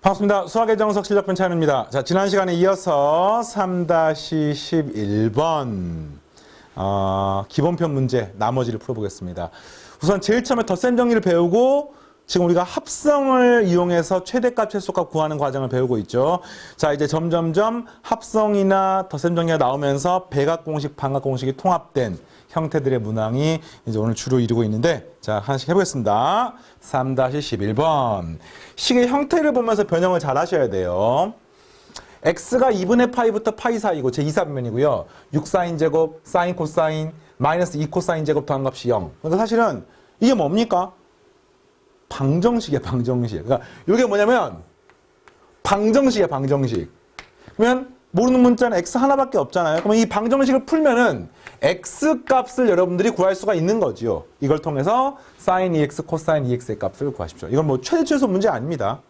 반갑습니다. 수학의 정석 실력편 차연입니다. 자, 지난 시간에 이어서 3-11번 기본편 문제 나머지를 풀어보겠습니다. 우선 제일 처음에 덧셈 정리를 배우고 지금 우리가 합성을 이용해서 최대값, 최소값 구하는 과정을 배우고 있죠. 자, 이제 점점점 합성이나 덧셈 정리가 나오면서 배각 공식, 반각 공식이 통합된 형태들의 문항이 이제 오늘 주로 이루고 있는데, 자, 하나씩 해보겠습니다. 3-11번. 식의 형태를 보면서 변형을 잘 하셔야 돼요. x가 2분의 파이부터 파이 사이고 제 2사분면이고요. 6사인 제곱, 사인 코사인, 마이너스 2 코사인 제곱 더한값이 0. 그러니까 사실은 이게 뭡니까? 방정식이야, 방정식. 그러니까 이게 뭐냐면 방정식이야, 방정식. 그러면 모르는 문자는 x 하나밖에 없잖아요. 그러면 이 방정식을 풀면은 x 값을 여러분들이 구할 수가 있는 거지요. 이걸 통해서 sin 2x, cosine 2x의 값을 구하십시오. 이건 뭐 최대 최소 문제 아닙니다.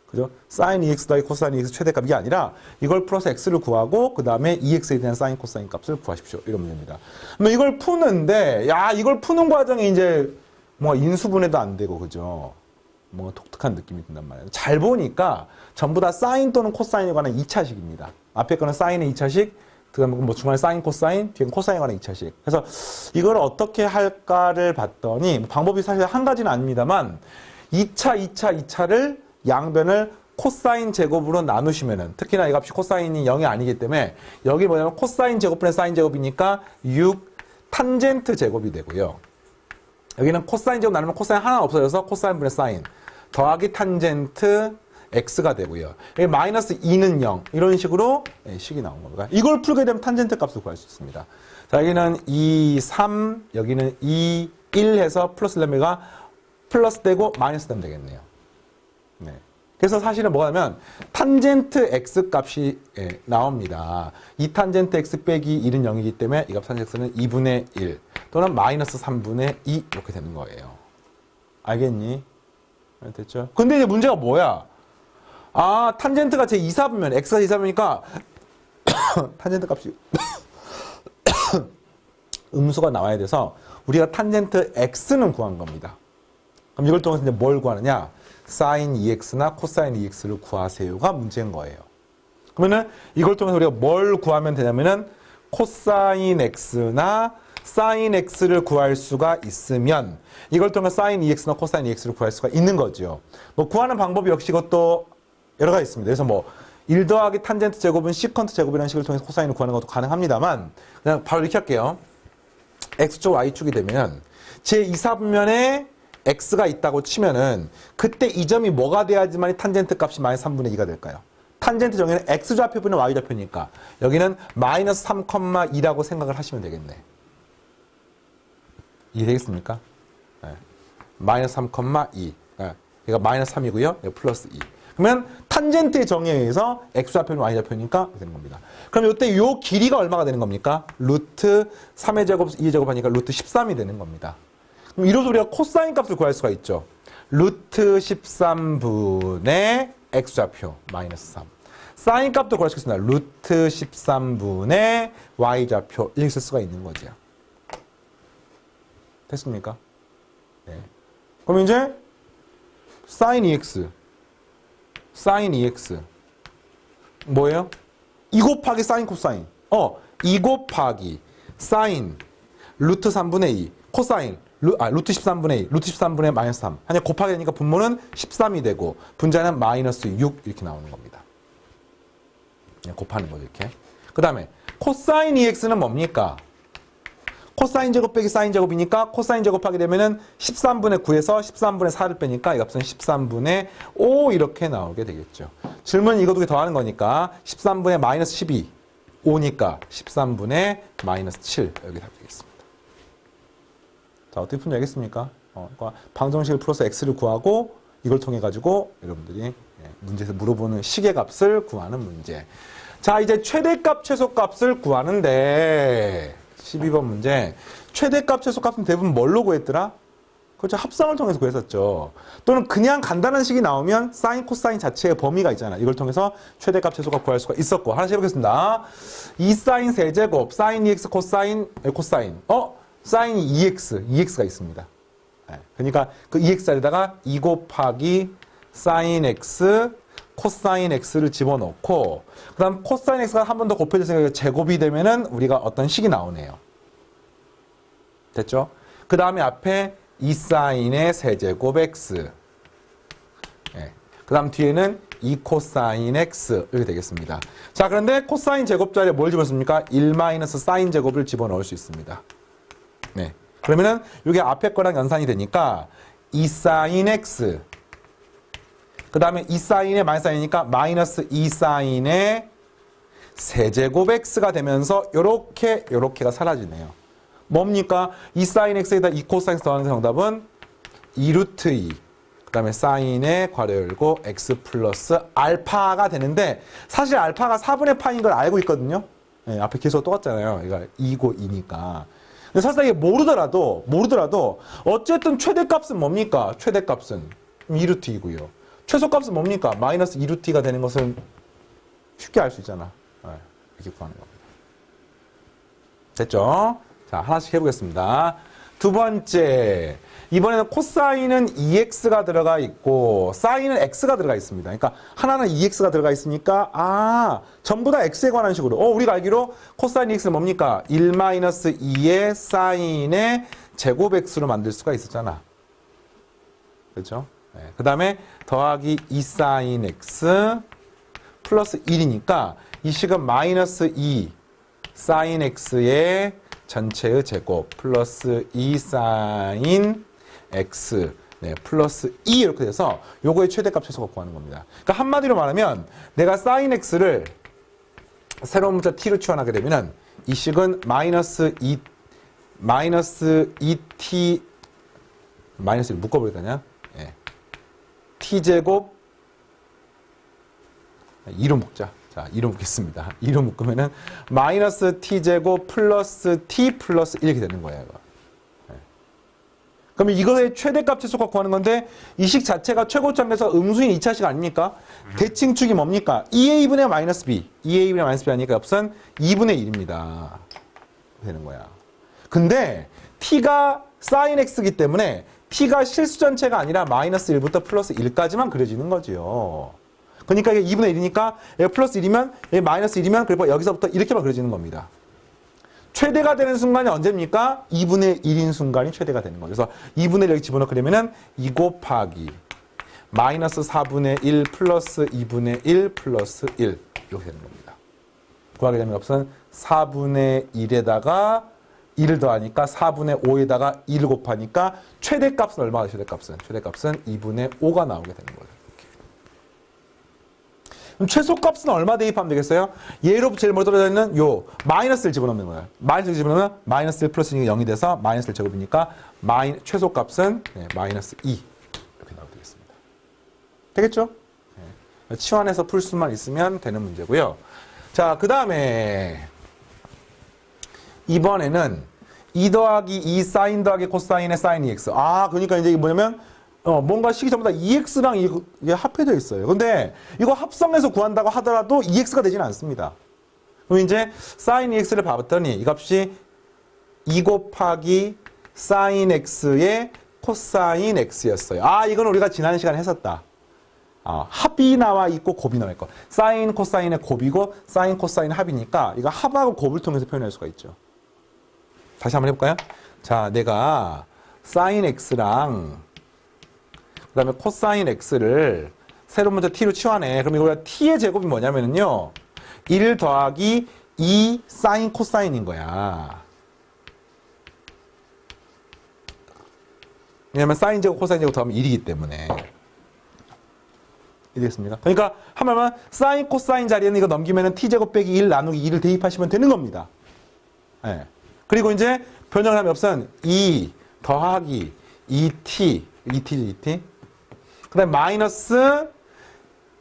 그죠? sin 2x 더하기 cosine 2x 최대값 이게 아니라 이걸 풀어서 x를 구하고 그 다음에 2x에 대한 sin, cosine 값을 구하십시오. 이런 문제입니다. 그러면 이걸 푸는데 이걸 푸는 과정이 이제 뭔가 인수분해도 안 되고 그죠? 뭔가 독특한 느낌이 든단 말이에요. 잘 보니까 전부 다 사인 또는 코사인에 관한 2차식입니다. 앞에 거는 사인의 2차식, 그다음에 뭐 중간에 사인, 코사인, 뒤에 코사인에 관한 2차식. 그래서 이걸 어떻게 할까를 봤더니 방법이 사실 한 가지는 아닙니다만 2차를 양변을 코사인 제곱으로 나누시면은 특히나 이 값이 코사인이 0이 아니기 때문에 여기 뭐냐면 코사인 제곱분의 사인 제곱이니까 6 탄젠트 제곱이 되고요. 여기는 코사인 제곱 나누면 코사인 하나 없어져서 코사인 분의 사인 더하기 탄젠트 x가 되고요. 여기 마이너스 2는 0 이런 식으로 식이 나온 겁니다. 이걸 풀게 되면 탄젠트 값을 구할 수 있습니다. 자, 여기는 2, 3 여기는 2, 1 해서 플러스 되면 플러스 되고 마이너스 되면 되겠네요. 네. 그래서 사실은 뭐냐면 탄젠트 x 값이 나옵니다. 2 탄젠트 x 빼기 1은 0이기 때문에 이 값 탄젠트 x는 2분의 1 또는 마이너스 3분의 2 이렇게 되는 거예요. 알겠니? 됐죠? 근데 이제 문제가 뭐야? 탄젠트가 제 2사분면 x가 2사분이니까 탄젠트 값이 음수가 나와야 돼서 우리가 탄젠트 x는 구한 겁니다. 그럼 이걸 통해서 이제 뭘 구하느냐? sin 2x나 코사인 2x를 구하세요가 문제인 거예요. 그러면은 이걸 통해서 우리가 뭘 구하면 되냐면은 코사인 x나 sin x를 구할 수가 있으면 이걸 통해 sin 2x나 코사인 2x를 구할 수가 있는 거죠. 뭐 구하는 방법이 역시 이것도 여러 가지 있습니다. 그래서 뭐 1 더하기 탄젠트 제곱은 시컨트 제곱이라는 식을 통해서 코사인을 구하는 것도 가능합니다만 그냥 바로 이렇게 할게요. x축 y축이 되면 제 2사분면에 x가 있다고 치면은 그때 이 점이 뭐가 돼야지만 탄젠트 값이 마이너스 3분의 2가 될까요? 탄젠트 정의는 x좌표분의 y좌표니까 여기는 마이너스 3,2라고 생각을 하시면 되겠네. 이해되겠습니까? 네. 마이너스 3,2. 네. 얘가 마이너스 3이고요. 여기 플러스 2. 그러면 탄젠트의 정의에 의해서 x좌표는 y좌표니까 되는 겁니다. 그럼 이때 요 길이가 얼마가 되는 겁니까? 루트 3의 제곱, 2의 제곱 하니까 루트 13이 되는 겁니다. 그럼 이로써 우리가 코사인 값을 구할 수가 있죠. 루트 13분의 x좌표 마이너스 3. 사인 값도 구할 수 있습니다. 루트 13분의 y좌표 이렇게 쓸 수가 있는 거죠. 됐습니까? 네. 그럼 이제 sin 2x 뭐예요? 2 곱하기 sin 코사인 2 곱하기 sin 루트 3분의 2 코사인 루트 13분의 2 루트 13분의 마이너스 3 하냐 곱하기 되니까 분모는 13이 되고 분자는 마이너스 6 이렇게 나오는 겁니다. 그냥 곱하는 거죠 이렇게. 그 다음에 코사인 2x는 뭡니까? 코사인 제곱 빼기 사인 제곱이니까 코사인 제곱하게 되면은 13분의 9에서 13분의 4를 빼니까 이 값은 13분의 5 이렇게 나오게 되겠죠. 질문 이거 두 개 더하는 거니까 13분의 마이너스 12 5니까 13분의 마이너스 7 여기 답이 되겠습니다. 자, 어떻게 푸는지 알겠습니까? 그러니까 방정식을 풀어서 x를 구하고 이걸 통해 가지고 여러분들이 문제에서 물어보는 식의 값을 구하는 문제. 자, 이제 최대값 최소값을 구하는데 12번 문제. 최대값, 최소값은 대부분 뭘로 구했더라? 그렇죠. 합성을 통해서 구했었죠. 또는 그냥 간단한 식이 나오면 사인, 코사인 자체의 범위가 있잖아요. 이걸 통해서 최대값, 최소값 구할 수가 있었고. 하나씩 해보겠습니다. 2사인 세제곱, 사인 2x, 코사인. 사인이 2x가 있습니다. 네. 그러니까 그 2x 자리에다가 2 곱하기 사인 x 코사인 x를 집어넣고 그 다음 코사인 x가 한 번 더 곱해져서 제곱이 되면은 우리가 어떤 식이 나오네요. 됐죠? 그 다음에 앞에 2사인의 세제곱 x. 예. 그 다음 뒤에는 2코사인 x 이렇게 되겠습니다. 자, 그런데 코사인 제곱 자리에 뭘 집어넣습니까? 1 마이너스 사인 제곱을 집어넣을 수 있습니다. 네. 그러면은 이게 앞에 거랑 연산이 되니까 2사인 x 그 다음에 2사인의 마이너스 사인이니까 마이너스 2사인의 세제곱 x가 되면서 요렇게가 사라지네요. 뭡니까? 2사인 x에다 2코사인 x 더하는 정답은 2루트 2. 그 다음에 사인의 괄호 열고 x 플러스 알파가 되는데 사실 알파가 4분의 파인 걸 알고 있거든요. 네, 앞에 계속 똑같잖아요. 이거 2고 2니까. 근데 사실 이게 모르더라도 어쨌든 최대값은 뭡니까? 최대값은 2루트 2고요. 최소값은 뭡니까? 마이너스 2루트 2가 되는 것은 쉽게 알 수 있잖아. 네, 이렇게 구하는 겁니다. 됐죠? 자, 하나씩 해보겠습니다. 두 번째, 이번에는 코사인은 2x가 들어가 있고 사인은 x가 들어가 있습니다. 그러니까 하나는 2x가 들어가 있으니까 전부 다 x에 관한 식으로 우리가 알기로 코사인 2x는 뭡니까? 1-2의 사인의 제곱 x로 만들 수가 있었잖아. 그렇죠? 네. 그 다음에 더하기 2사인 x 플러스 1이니까 이 식은 마이너스 2 사인 x의 전체의 제곱 플러스 2 사인 x 네, 플러스 2 이렇게 돼서 요거의 최대값 최소값 구하는 겁니다. 그러니까 한마디로 말하면 내가 사인 x를 새로운 문자 t로 치환하게 되면은 이 식은 마이너스 2t 마이너스를 묶어버리다냐? 예. t제곱 2로 묶자. 자, 2로 묶겠습니다. 2로 묶으면은 마이너스 t제곱 플러스 t 플러스 1 이렇게 되는 거예요. 이거. 네. 그러면 이거의 최대값 최소값 구하는 건데 이 식 자체가 최고점에서 음수인 2차식 아닙니까? 대칭축이 뭡니까? 2a분의 마이너스 b. 2a분의 마이너스 b 하니까 옆선 2분의 1입니다. 되는 거야. 근데 t가 sin x이기 때문에 t가 실수 전체가 아니라 마이너스 1부터 플러스 1까지만 그려지는 거지요. 그러니까 이게 2분의 1이니까 얘가 플러스 1이면 얘 마이너스 1이면 그리고 여기서부터 이렇게만 그려지는 겁니다. 최대가 되는 순간이 언제입니까? 2분의 1인 순간이 최대가 되는 거죠. 그래서 2분의 1 여기 집어넣게 되면은 2 곱하기 마이너스 4분의 1 플러스 2분의 1 플러스 1 이렇게 되는 겁니다. 구하게 되면 없선 4분의 1에다가 1을 더하니까 4분의 5에다가 1을 곱하니까 최대값은 얼마가 최대값은? 최대값은 2분의 5가 나오게 되는 거죠. 그럼 최소값은 얼마 대입하면 되겠어요? 얘로 제일 먼저 떨어져 있는 요 마이너스를 집어넣는 거예요. 마이너스를 집어넣으면 마이너스 1 플러스 0이 돼서 마이너스 1 제곱이니까 최소값은 마이너스 2 이렇게 나오게 되겠습니다. 되겠죠? 네. 치환해서 풀 수만 있으면 되는 문제고요. 자, 그 다음에 이번에는 2 더하기 2 사인 더하기 코사인의 사인 2x. 그러니까 이제 이게 뭐냐면 뭔가 식이 전부 다 2x랑 이게 합해져 있어요. 근데 이거 합성해서 구한다고 하더라도 2x가 되지는 않습니다. 그럼 이제 sin 2x를 봐봤더니 이 값이 2 곱하기 sin x의 코사인 x였어요. 이건 우리가 지난 시간에 했었다. 합이 나와 있고 곱이 나와 있고 sin 코사인의 곱이고 sin 코사인 합이니까 이거 합하고 곱을 통해서 표현할 수가 있죠. 다시 한번 해볼까요? 자, 내가 sin x랑 그 다음에 코사인 x를 새로운 문자 t로 치환해. 그럼 이거 t의 제곱이 뭐냐면요. 1 더하기 2 사인 코사인인 거야. 왜냐면 사인 제곱 코사인 제곱 더하면 1이기 때문에. 이해됐습니까? 그러니까 한 말만 사인 코사인 자리에는 이거 넘기면은 t제곱 빼기 1 나누기 2를 대입하시면 되는 겁니다. 네. 그리고 이제 변형을 하면 없선 2 더하기 2t 그 다음에 마이너스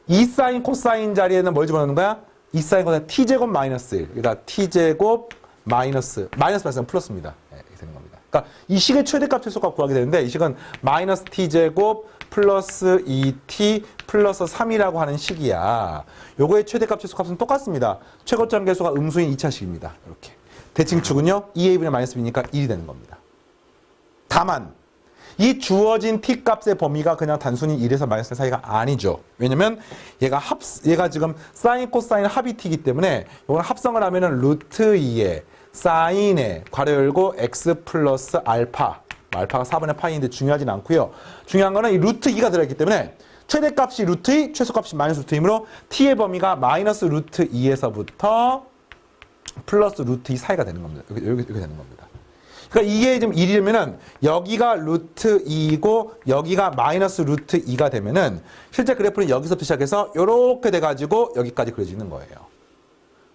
2 사인 코사인 자리에는 뭘 집어넣는 거야? 2 사인 코사인 t제곱 마이너스 1. 그러니까 t제곱 마이너스 발생 플러스입니다. 네, 이렇게 되는 겁니다. 그러니까 이 식의 최대값 최소값 구하게 되는데 이 식은 마이너스 t제곱 플러스 2t 플러스 3이라고 하는 식이야. 요거의 최대값 최소값은 똑같습니다. 최고점 계수가 음수인 2차식입니다. 이렇게. 대칭축은요 2a분의 마이너스 b니까 1이 되는 겁니다. 다만 이 주어진 t 값의 범위가 그냥 단순히 1에서 마이너스 사이가 아니죠. 왜냐면 얘가 지금 사인 코사인 합이 t이기 때문에 이걸 합성을 하면은 루트 2에 사인에 괄호 열고 x 플러스 알파. 알파가 4분의 파이인데 중요하진 않고요. 중요한 거는 이 루트 2가 들어있기 때문에 최대값이 루트 2, 최소값이 마이너스 루트 2이므로 t의 범위가 마이너스 루트 2에서부터 플러스 루트 2 사이가 되는 겁니다. 이렇게 되는 겁니다. 그러니까 이게 지금 1이면은 여기가 루트 2이고 여기가 마이너스 루트 2가 되면은 실제 그래프는 여기서부터 시작해서 이렇게 돼가지고 여기까지 그려지는 거예요.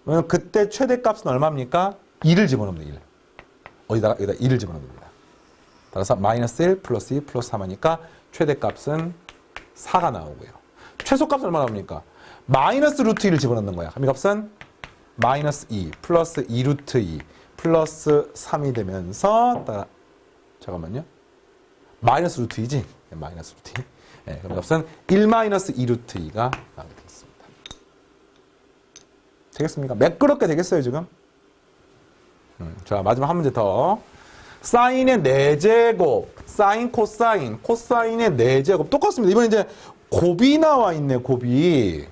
그러면 그때 최대값은 얼마입니까? 2를 집어넣으면 돼요. 1. 여기다 2를 집어넣으면 됩니다. 따라서 마이너스 1 플러스 2 플러스 3하니까 최대값은 4가 나오고요. 최소값은 얼마 나옵니까? 마이너스 루트 2를 집어넣는 거야. 합의값은 마이너스 2 플러스 2 루트 2 플러스 3이 되면서 잠깐만요. 마이너스 루트 2지? 네, 마이너스 루트 2. 네, 그럼 값은 1 마이너스 2 루트 2가 나오게 되겠습니다. 되겠습니까? 매끄럽게 되겠어요, 지금? 자, 마지막 한 문제 더. 사인의 4제곱, 사인 코사인, 코사인의 4제곱. 똑같습니다. 이번에 이제 곱이 나와 있네, 곱이.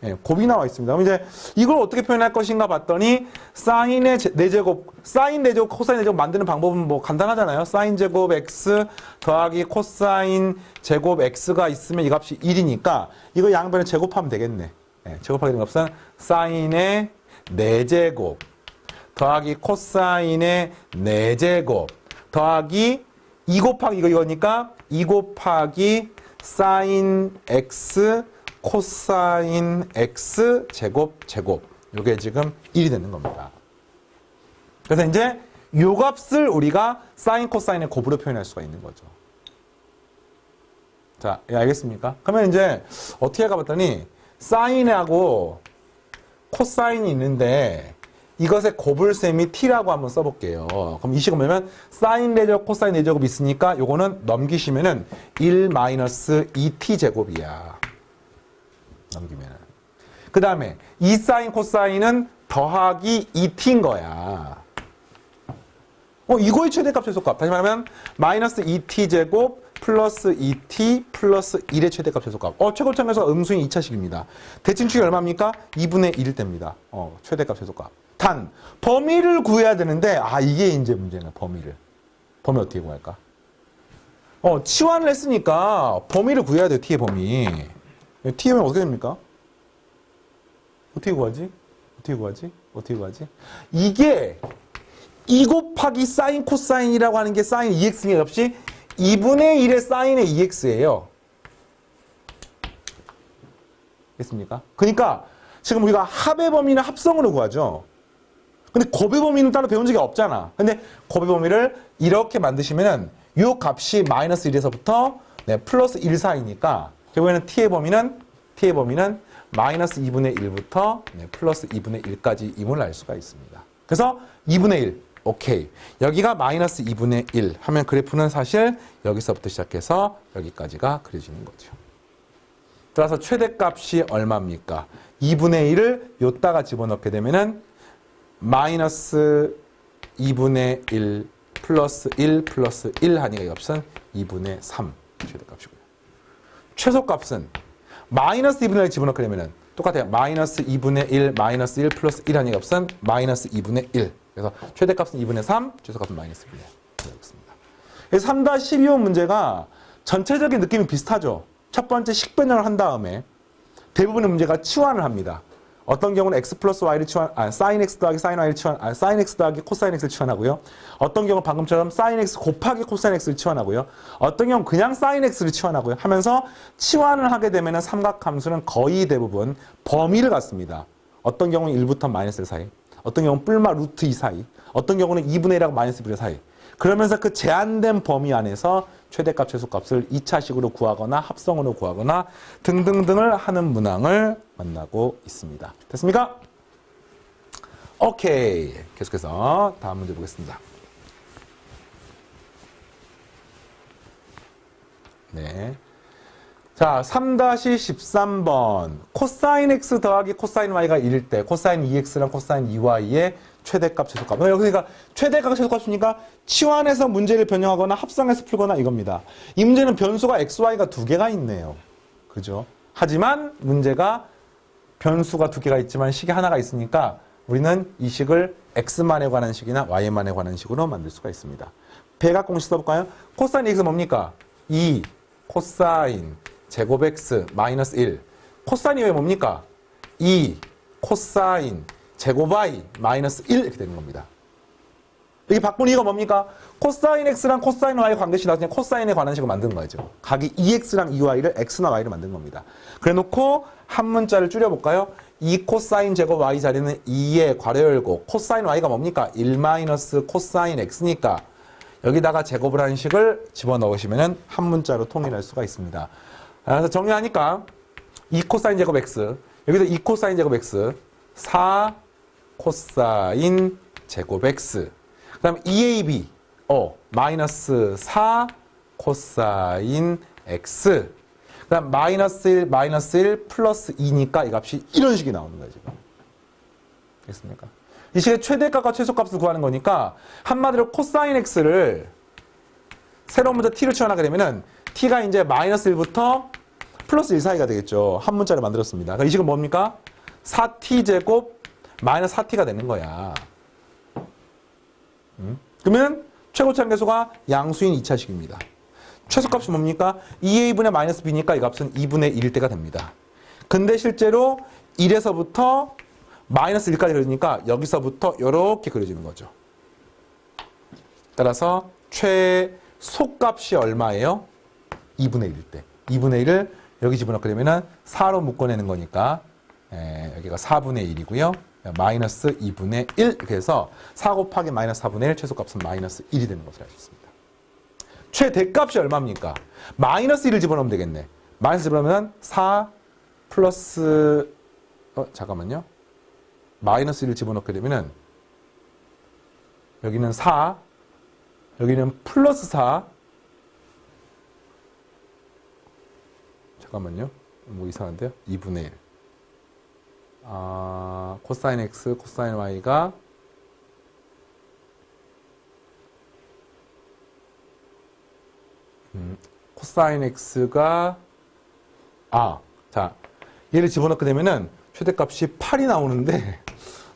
예, 곱이 나와 있습니다. 그럼 이제 이걸 어떻게 표현할 것인가 봤더니 사인의 4제곱, 사인 4제곱, 코사인 4제곱 만드는 방법은 뭐 간단하잖아요. 사인 제곱 x 더하기 코사인 제곱 x가 있으면 이 값이 1이니까 이거 양변에 제곱하면 되겠네. 예, 제곱하게 되는 값은 사인의 4제곱 더하기 코사인의 4제곱 더하기 2 곱하기 이거니까 2 곱하기 사인 x 코사인 x 제곱 제곱 요게 지금 1이 되는 겁니다. 그래서 이제 요 값을 우리가 사인 코사인의 곱으로 표현할 수가 있는 거죠. 자, 예, 알겠습니까? 그러면 이제 어떻게 할까 봤더니 사인하고 코사인이 있는데 이것의 곱을 셈이 t라고 한번 써볼게요. 그럼 이 식은 뭐냐면 사인 4제곱 코사인 4제곱 있으니까 요거는 넘기시면은 1 마이너스 2t 제곱이야. 넘기면은. 그 다음에 이 사인 코사인은 더하기 2t인 거야. 이거의 최대값 최소값. 다시 말하면 마이너스 2t 제곱 플러스 2t 플러스 1의 최대값 최소값. 최고점에서 음수인 2차식입니다. 대칭축이 얼마입니까? 2분의 1일 때입니다. 최대값 최소값. 단 범위를 구해야 되는데 이게 이제 문제는 범위를. 범위 어떻게 구할까? 치환을 했으니까 범위를 구해야 돼요. t의 범위. t의 범위 어떻게 됩니까? 어떻게 구하지? 이게 2 곱하기 사인 코사인이라고 하는 게 사인 2x의 값이 2분의 1의 사인의 2x예요. 됐습니까? 그러니까 지금 우리가 합의 범위는 합성으로 구하죠. 근데 곱의 범위는 따로 배운 적이 없잖아. 근데 곱의 범위를 이렇게 만드시면은 이 값이 마이너스 1에서부터 플러스 1 사이니까 결국에는 t의 범위는 마이너스 2분의 1부터 플러스 2분의 1까지 임을 알 수가 있습니다. 그래서 2분의 1, 오케이. 여기가 마이너스 2분의 1 하면 그래프는 사실 여기서부터 시작해서 여기까지가 그려지는 거죠. 따라서 최대값이 얼마입니까? 2분의 1을 요따가 집어넣게 되면은 마이너스 2분의 1 플러스 1 플러스 1 하니까 이 값은 2분의 3 최대값이고요. 최소값은 마이너스 2분의 1 집어넣게 되면은 똑같아요. 마이너스 2분의 1 마이너스 1 플러스 1 하니까 값은 마이너스 2분의 1. 그래서 최대값은 2분의 3, 최소값은 마이너스 1이에요. 그렇습니다. 3-12호 문제가 전체적인 느낌이 비슷하죠. 첫 번째 식변형을 한 다음에 대부분의 문제가 치환을 합니다. 어떤 경우는 x 플러스 y를 sin x 더하기 sin y를 sin x 더하기 cosine x를 치환하고요. 어떤 경우는 방금처럼 sin x 곱하기 cosine x를 치환하고요. 어떤 경우는 그냥 sin x를 치환하고요. 하면서 치환을 하게 되면 삼각함수는 거의 대부분 범위를 갖습니다. 어떤 경우는 1부터 마이너스 1 사이, 어떤 경우는 뿔마 루트 2 사이, 어떤 경우는 2분의 1하고 마이너스 1 사이. 그러면서 그 제한된 범위 안에서 최대값, 최소값을 2차식으로 구하거나 합성으로 구하거나 등등등을 하는 문항을 만나고 있습니다. 됐습니까? 오케이. 계속해서 다음 문제 보겠습니다. 네. 자, 3-13번. 코사인 x 더하기 코사인 y가 1일 때 코사인 2x랑 코사인 2y의 최대값, 최소값. 여기가 최대값, 최소값이니까 치환해서 문제를 변형하거나 합성해서 풀거나 이겁니다. 이 문제는 변수가 x, y가 두 개가 있네요. 그죠? 하지만 문제가 변수가 두 개가 있지만 식이 하나가 있으니까 우리는 이 식을 x만에 관한 식이나 y만에 관한 식으로 만들 수가 있습니다. 배각 공식 써볼까요? 코사인 x 뭡니까? 2 코사인 제곱 x 마이너스 1. 코사인이 왜 뭡니까? 2 코사인 제곱 y 마이너스 1 이렇게 되는 겁니다. 여기 바꾼 이유가 뭡니까? 코사인 x랑 코사인 y 관계식 나서 그냥 코사인에 관한 식을 만든 거죠. 각이 2x랑 2y를 x나 y를 만든 겁니다. 그래 놓고 한 문자를 줄여볼까요? 2 코사인 제곱 y 자리는 2에 괄호 열고 코사인 y가 뭡니까? 1 마이너스 코사인 x니까 여기다가 제곱을 한 식을 집어넣으시면 한 문자로 통일할 수가 있습니다. 그래서 정리하니까 2 코사인 제곱 x 여기서 2 코사인 제곱 x 4 코사인 제곱 x 그 다음 2ab 마이너스 4 코사인 x 그 다음 마이너스 1 플러스 2니까 이 값이 이런 식이 나오는 거예요 지금. 됐습니까? 이 식의 최대값과 최소값을 구하는 거니까 한마디로 코사인 x를 새로운 문자 t를 치환하게 되면은 t가 이제 마이너스 1부터 플러스 1 사이가 되겠죠. 한 문자를 만들었습니다. 그러니까 이 식은 뭡니까? 4t 제곱 마이너스 4t가 되는 거야. 그러면 최고차항 계수가 양수인 2차식입니다. 최소값이 뭡니까? 2a분의 마이너스 b니까 이 값은 2분의 1일 때가 됩니다. 근데 실제로 1에서부터 마이너스 1까지 그려지니까 여기서부터 이렇게 그려지는 거죠. 따라서 최소값이 얼마예요? 2분의 1일 때. 2분의 1을 여기 집어넣게 되면 4로 묶어내는 거니까 여기가 4분의 1이고요. 마이너스 2분의 1 이렇게 해서 4 곱하기 마이너스 4분의 1 최소값은 마이너스 1이 되는 것을 알 수 있습니다. 최대값이 얼마입니까? 마이너스 1을 집어넣으면 되겠네. 마이너스 집어넣으면 4 플러스 잠깐만요. 마이너스 1을 집어넣게 되면은 여기는 4 여기는 플러스 4 잠깐만요. 뭐 이상한데요? 2분의 1 코사인 x, 코사인 y가 코사인 x가 자 얘를 집어넣게 되면은 최대값이 8이 나오는데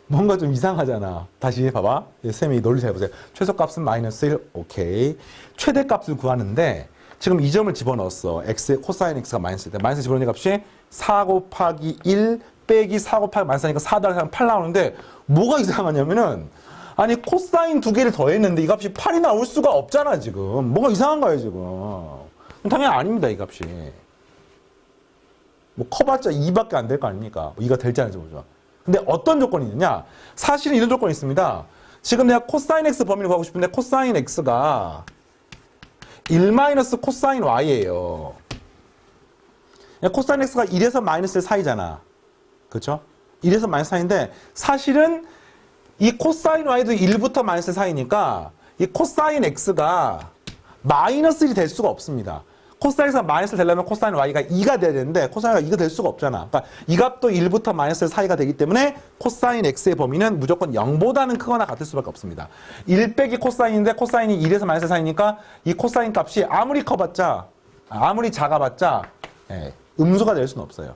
뭔가 좀 이상하잖아. 다시 봐봐. 쌤이 논리 잘 보세요. 최소값은 마이너스 1 오케이. 최대값을 구하는데 지금 이 점을 집어넣었어. x 코사인 x가 마이너스 1때 마이너스 집어넣는 값이 4 곱하기 1 빼기 4 곱하기 마이너스 하니까 4 더하기 8 나오는데 뭐가 이상하냐면은 아니 코사인 두 개를 더했는데 이 값이 8이 나올 수가 없잖아 지금. 뭐가 이상한 거예요 지금. 당연히 아닙니다 이 값이. 뭐 커봤자 2밖에 안 될 거 아닙니까? 2가 될지 안 될지 모르죠. 근데 어떤 조건이 있느냐? 사실은 이런 조건이 있습니다. 지금 내가 코사인 x 범위를 구하고 싶은데 코사인 x가 1 마이너스 코사인 y예요. 코사인 x가 1에서 마이너스 1 사이잖아. 그렇죠? 1에서 마이너스 사이인데 사실은 이 코사인 y도 1부터 마이너스 1 사이니까 이 코사인 x가 마이너스 1이 될 수가 없습니다. 코사인 x가 마이너스 되려면 코사인 y가 2가 돼야 되는데 코사인 y가 2가 될 수가 없잖아. 그러니까 이 값도 1부터 마이너스 1 사이가 되기 때문에 코사인 x의 범위는 무조건 0보다는 크거나 같을 수밖에 없습니다. 1 빼기 코사인인데 코사인이 1에서 마이너스 1 사이니까 이 코사인 값이 아무리 커봤자 아무리 작아봤자 음수가 될 수는 없어요.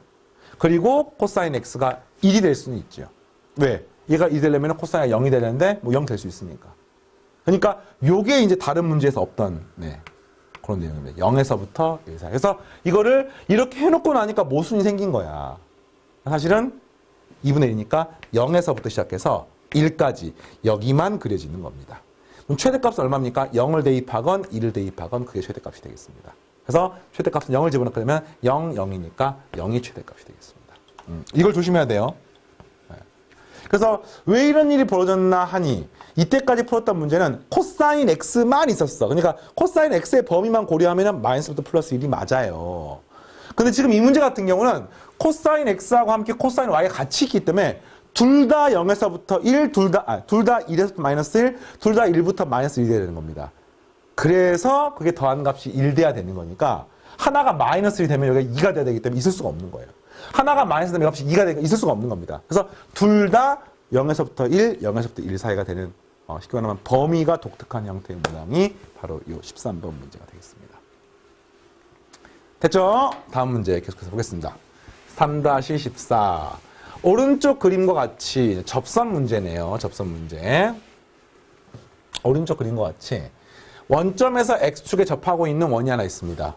그리고 코사인 x가 1이 될 수는 있죠. 왜? 얘가 2 되려면 코사인이 0이 되는데 뭐 0 될 수 있으니까. 그러니까 요게 이제 다른 문제에서 없던 그런 내용입니다. 0에서부터 1 사이. 그래서 이거를 이렇게 해놓고 나니까 모순이 생긴 거야. 사실은 2분의 1이니까 0에서부터 시작해서 1까지 여기만 그려지는 겁니다. 그럼 최대값은 얼마입니까? 0을 대입하건 1을 대입하건 그게 최대값이 되겠습니다. 그래서 최대값은 0을 집어넣게 되면 0, 0이니까 0이 최대값이 되겠습니다. 이걸 조심해야 돼요. 그래서 왜 이런 일이 벌어졌나 하니 이때까지 풀었던 문제는 코사인 x만 있었어. 그러니까 코사인 x의 범위만 고려하면 마이너스부터 플러스 1이 맞아요. 근데 지금 이 문제 같은 경우는 코사인 x하고 함께 코사인 y가 같이 있기 때문에 둘 다 0에서부터 1, 둘 다 1에서부터 마이너스 1, 둘 다 1부터 마이너스 1이 되는 겁니다. 그래서 그게 더한 값이 1 돼야 되는 거니까 하나가 마이너스 1이 되면 여기가 2가 돼야 되기 때문에 있을 수가 없는 거예요. 하나가 마이너스 되면 값이 2가 되니까 있을 수가 없는 겁니다. 그래서 둘 다 0에서부터 1, 0에서부터 1 사이가 되는 쉽게 말하면 범위가 독특한 형태의 문항이 바로 이 13번 문제가 되겠습니다. 됐죠? 다음 문제 계속해서 보겠습니다. 3-14 오른쪽 그림과 같이 접선 문제네요. 접선 문제. 오른쪽 그림과 같이 원점에서 X축에 접하고 있는 원이 하나 있습니다.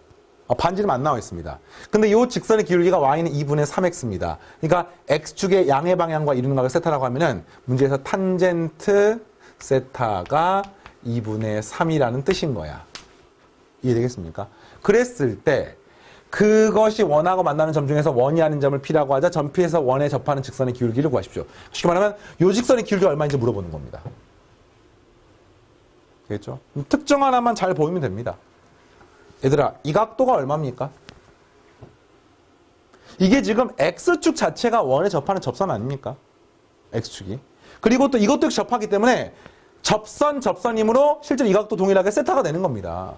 반지름 안 나와 있습니다. 근데 이 직선의 기울기가 y는 2분의 3x입니다. 그러니까 X축의 양의 방향과 이루는 각을 세타라고 하면은 문제에서 탄젠트 세타가 2분의 3이라는 뜻인 거야. 이해되겠습니까? 그랬을 때 그것이 원하고 만나는 점 중에서 원이 아닌 점을 P라고 하자 점 P에서 원에 접하는 직선의 기울기를 구하십시오. 쉽게 말하면 이 직선의 기울기가 얼마인지 물어보는 겁니다. 되겠죠? 특정 하나만 잘 보이면 됩니다. 얘들아, 이 각도가 얼마입니까? 이게 지금 X축 자체가 원에 접하는 접선 아닙니까? X축이. 그리고 또 이것도 접하기 때문에 접선이므로 실제로 이 각도 동일하게 세타가 되는 겁니다.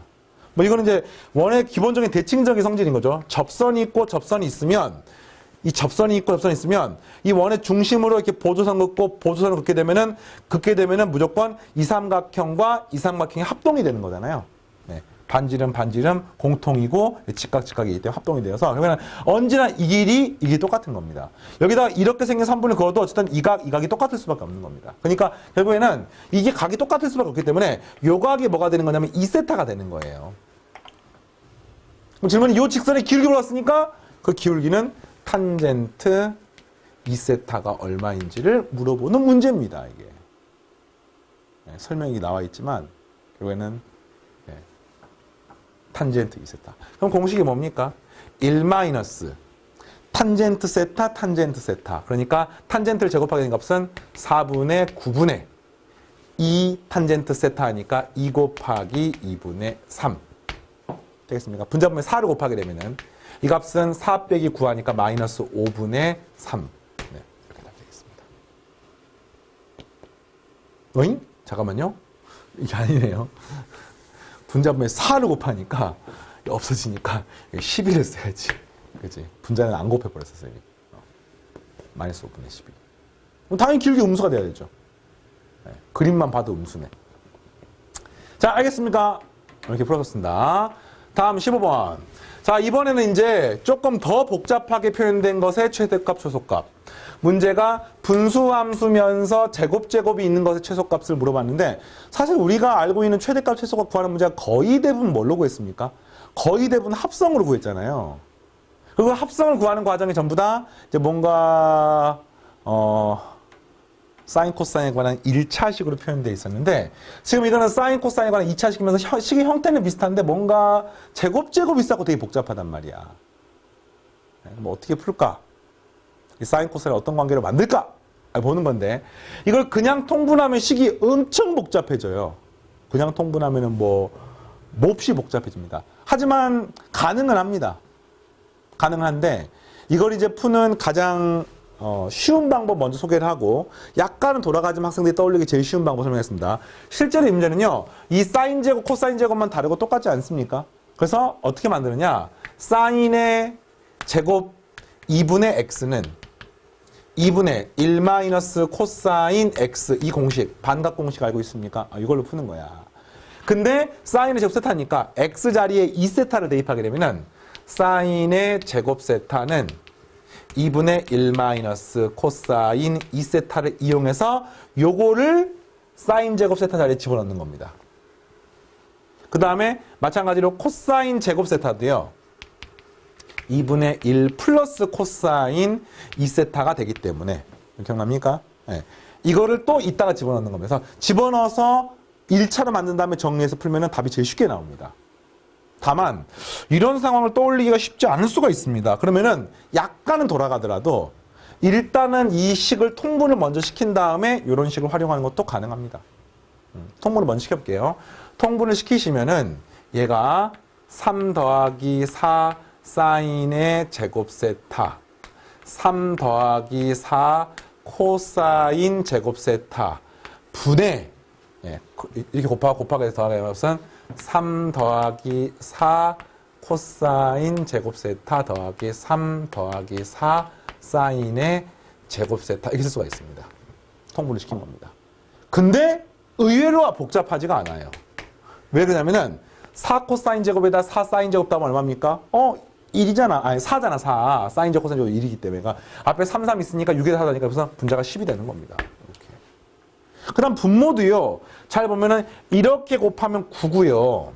뭐 이거는 이제 원의 기본적인 대칭적인 성질인 거죠. 접선이 있고 접선이 있으면 이 원의 중심으로 이렇게 보조선 긋고 보조선을 긋게 되면은 무조건 이삼각형과 이삼각형이 합동이 되는 거잖아요. 네. 반지름 공통이고 직각이기 때문에 합동이 되어서 그러면 언제나 이 길이 똑같은 겁니다. 여기다가 이렇게 생긴 선분을 그어도 어쨌든 이 각이 똑같을 수밖에 없는 겁니다. 그러니까 결국에는 이게 각이 똑같을 수밖에 없기 때문에 요 각이 뭐가 되는 거냐면 2세타가 되는 거예요. 그럼 질문은 요 직선의 기울기 물었으니까 그 기울기는 탄젠트 2세타가 얼마인지를 물어보는 문제입니다. 이게 네, 설명이 나와 있지만 결국에는 탄젠트 2세타. 그럼 공식이 뭡니까? 1 마이너스 탄젠트 세타. 그러니까 탄젠트를 제곱하게 된 값은 4분의 9분의 2 탄젠트 세타 하니까 2 곱하기 2분의 3 되겠습니까? 분자분의 4를 곱하게 되면은 이 값은 4 빼기 9 하니까 마이너스 5분의 3 네, 이렇게 되겠습니다. 어잉? 잠깐만요. 이게 아니네요. 분자분의 4를 곱하니까 없어지니까 11을 써야지. 그치? 분자는 안 곱해버렸었어요. 마이너스 5분의 12. 그럼 당연히 기울기 음수가 돼야 되죠. 네, 그림만 봐도 음수네. 자, 알겠습니까? 이렇게 풀어줬습니다. 다음 15번. 자, 이번에는 이제 조금 더 복잡하게 표현된 것의 최대값, 최소값. 문제가 분수함수면서 제곱이 있는 것의 최소값을 물어봤는데 사실 우리가 알고 있는 최대값, 최소값 구하는 문제가 거의 대부분 뭘로 구했습니까? 거의 대부분 합성으로 구했잖아요. 그리고 합성을 구하는 과정이 전부 다 이제 뭔가 사인, 코사인에 관한 1차식으로 표현되어 있었는데 지금 이거는 사인, 코사인에 관한 2차식이면서 식의 형태는 비슷한데 뭔가 제곱이 있었고 되게 복잡하단 말이야. 뭐 어떻게 풀까? 이 사인, 코사인을 어떤 관계로 만들까? 보는 건데 이걸 그냥 통분하면 식이 엄청 복잡해져요. 그냥 통분하면은 몹시 복잡해집니다. 하지만 가능은 합니다. 가능한데 이걸 이제 푸는 가장 쉬운 방법 먼저 소개를 하고 약간은 돌아가지만 학생들이 떠올리기 제일 쉬운 방법 설명했습니다. 실제로 이 문제는요. 이 사인 제곱, 코사인 제곱만 다르고 똑같지 않습니까? 그래서 어떻게 만드느냐. 사인의 제곱 2분의 x는 2분의 1 마이너스 코사인 x 이 공식, 반각 공식 알고 있습니까? 이걸로 푸는 거야. 근데 사인의 제곱 세타니까 x 자리에 2세타를 대입하게 되면은 사인의 제곱 세타는 2분의 1 마이너스 코사인 2세타를 이용해서 요거를 사인 제곱 세타 자리에 집어넣는 겁니다. 그 다음에 마찬가지로 코사인 제곱 세타도요. 2분의 1 플러스 코사인 2세타가 되기 때문에 기억납니까? 네. 이거를 또 이따가 집어넣는 겁니다. 그래서 집어넣어서 1차로 만든 다음에 정리해서 풀면 답이 제일 쉽게 나옵니다. 다만 이런 상황을 떠올리기가 쉽지 않을 수가 있습니다. 그러면은 약간은 돌아가더라도 일단은 이 식을 통분을 먼저 시킨 다음에 이런 식을 활용하는 것도 가능합니다. 통분을 먼저 시켜볼게요. 통분을 시키시면은 얘가 3 더하기 4 사인의 제곱 세타 3 더하기 4 코사인 제곱 세타 분의 이렇게 곱하기 해서 더하기 것은 3 더하기 4 코사인 제곱 세타 더하기 3 더하기 4 사인의 제곱 세타 이렇게 쓸 수가 있습니다. 통분을 시킨 겁니다. 근데 의외로 복잡하지가 않아요. 왜 그러냐면은 4 코사인 제곱에다 4 사인 제곱 더하면 얼마입니까? 1이잖아. 아니 4잖아. 4. 사인 제곱 코사인 제곱 1이기 때문에 앞에 3, 3 있으니까 6에서 4다니까 그래서 분자가 10이 되는 겁니다. 이렇게. 그다음 분모도요. 잘 보면은 이렇게 곱하면 9고요.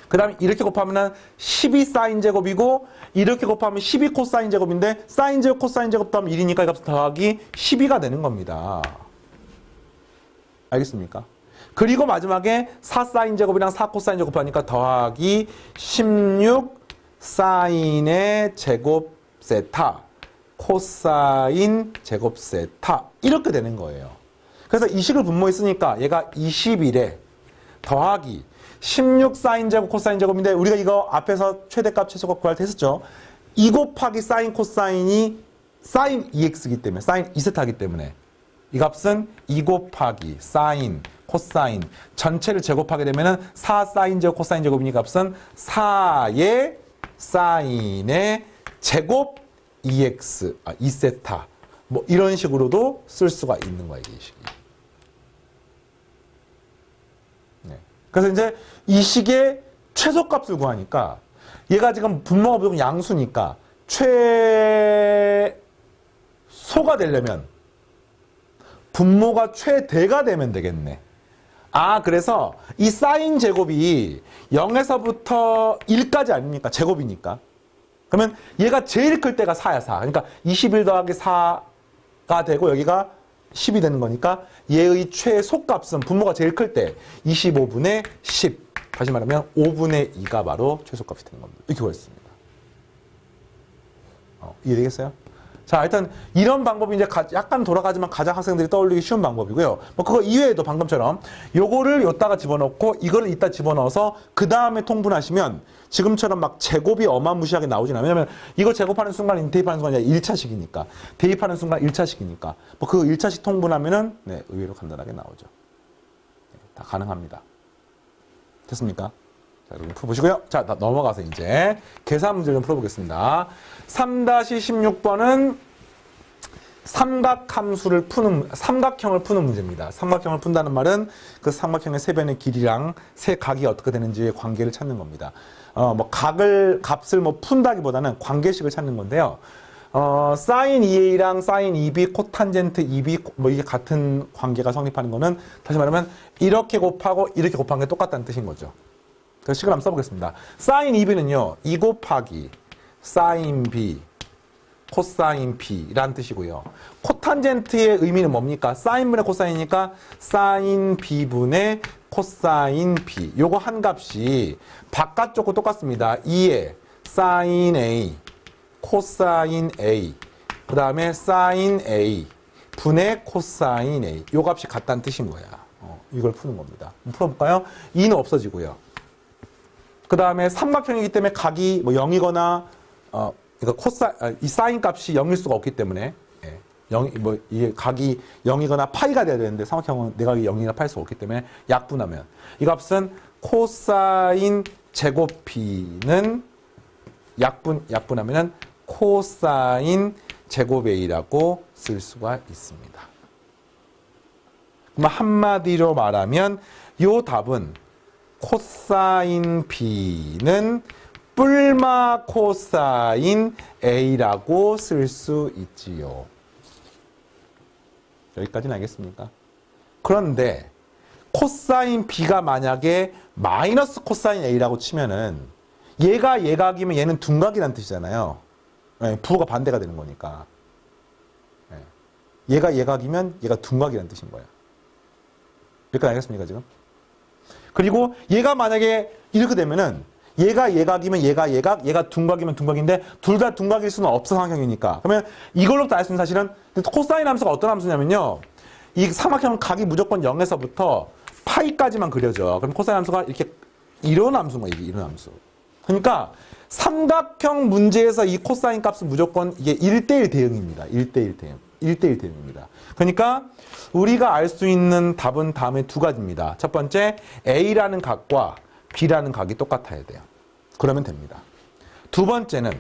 그다음에 이렇게 곱하면은 12 사인 제곱이고 이렇게 곱하면 12 코사인 제곱인데 사인 제곱 코사인 제곱 더하면 1이니까 이 값은 더하기 12가 되는 겁니다. 알겠습니까? 그리고 마지막에 4 사인 제곱이랑 4 코사인 제곱 하니까 더하기 16 사인의 제곱 세타 코사인 제곱 세타 이렇게 되는 거예요. 그래서 이 식을 분모에 쓰니까 얘가 21에 더하기 16 사인 제곱 코사인 제곱인데 우리가 이거 앞에서 최대값 최소값 구할 때 했었죠. 2 곱하기 사인 코사인이 사인 2x이기 때문에 사인 2세타이기 때문에 이 값은 2 곱하기 사인 코사인 전체를 제곱하게 되면은 4 사인 제곱 코사인 제곱이니 값은 4의 사인의 제곱 2x 2세타 뭐 이런 식으로도 쓸 수가 있는 거예요, 이 식이. 네. 그래서 이제 이 식의 최소값을 구하니까 얘가 지금 분모가 무조건 양수니까 최소가 되려면 분모가 최대가 되면 되겠네. 그래서 이 사인 제곱이 0에서부터 1까지 아닙니까? 제곱이니까. 그러면 얘가 제일 클 때가 4야, 4. 그러니까 21 더하기 4가 되고 여기가 10이 되는 거니까 얘의 최소값은 분모가 제일 클 때 25분의 10. 다시 말하면 5분의 2가 바로 최소값이 되는 겁니다. 이렇게 구했습니다. 이해되겠어요? 자, 일단 이런 방법이 이제 약간 돌아가지만 가장 학생들이 떠올리기 쉬운 방법이고요. 뭐 그거 이외에도 방금처럼 요거를 여기다가 집어넣고 이거를 이따 집어넣어서 그 다음에 통분하시면 지금처럼 막 제곱이 어마무시하게 나오진 않아요. 왜냐면 이거 제곱하는 순간 대입하는 순간 1차식이니까 대입하는 순간 1차식이니까 뭐 그 1차식 통분하면은 네, 의외로 간단하게 나오죠. 네, 다 가능합니다. 됐습니까? 자, 여러분 풀어보시고요. 자, 넘어가서 이제 계산 문제를 좀 풀어보겠습니다. 3-16번은 삼각함수를 푸는, 삼각형을 푸는 문제입니다. 삼각형을 푼다는 말은 그 삼각형의 세 변의 길이랑 세 각이 어떻게 되는지의 관계를 찾는 겁니다. 뭐 값을 뭐 푼다기보다는 관계식을 찾는 건데요. 사인 2a랑 사인 2b, 코탄젠트 2b, 뭐 이게 같은 관계가 성립하는 거는 다시 말하면 이렇게 곱하고 이렇게 곱한 게 똑같다는 뜻인 거죠. 그래서 식을 한번 써보겠습니다. 사인 2b는요, 2 곱하기 사인 b, 코사인 b라는 뜻이고요. 코탄젠트의 의미는 뭡니까? 사인분의 코사인이니까 사인 b분의 코사인 b. 요거 한 값이 바깥쪽과 똑같습니다. 2에 사인 a, 코사인 a, 그 다음에 사인 a 분의 코사인 a. 요 값이 같다는 뜻인 거야. 이걸 푸는 겁니다. 풀어볼까요? 2는 없어지고요. 그 다음에 삼각형이기 때문에 각이 뭐 0이거나 그러니까 이 사인 값이 0일 수가 없기 때문에 이게 각이 0이거나 파이가 돼야 되는데 삼각형은 내각이 0이나 파일 수가 없기 때문에 약분하면 이 값은 코사인 제곱 b는 약분하면은 코사인 제곱 a라고 쓸 수가 있습니다. 그럼 한마디로 말하면 이 답은 코사인 b는 뿔마 코사인 a라고 쓸 수 있지요. 여기까지는 알겠습니까? 그런데 코사인 b가 만약에 마이너스 코사인 a라고 치면은 얘가 예각이면 얘는 둔각이라는 뜻이잖아요. 네, 부호가 반대가 되는 거니까. 네. 얘가 예각이면 얘가 둔각이라는 뜻인 거예요. 여기까지 알겠습니까, 지금? 그리고 얘가 만약에 이렇게 되면은 얘가 예각이면 얘가 예각, 얘가 둔각이면 둔각인데 둘 다 둔각일 수는 없어 상황형이니까. 그러면 이걸로부터 알 수 있는 사실은 코사인 함수가 어떤 함수냐면요. 이 삼각형 각이 무조건 0에서부터 파이까지만 그려져. 그럼 코사인 함수가 이렇게 이런 함수인 거예요. 이런 함수. 그러니까 삼각형 문제에서 이 코사인 값은 무조건 이게 1대1 대응입니다. 1대1 대응. 1대1 대응입니다. 그러니까 우리가 알 수 있는 답은 다음에 두 가지입니다. 첫 번째, A라는 각과 B라는 각이 똑같아야 돼요. 그러면 됩니다. 두 번째는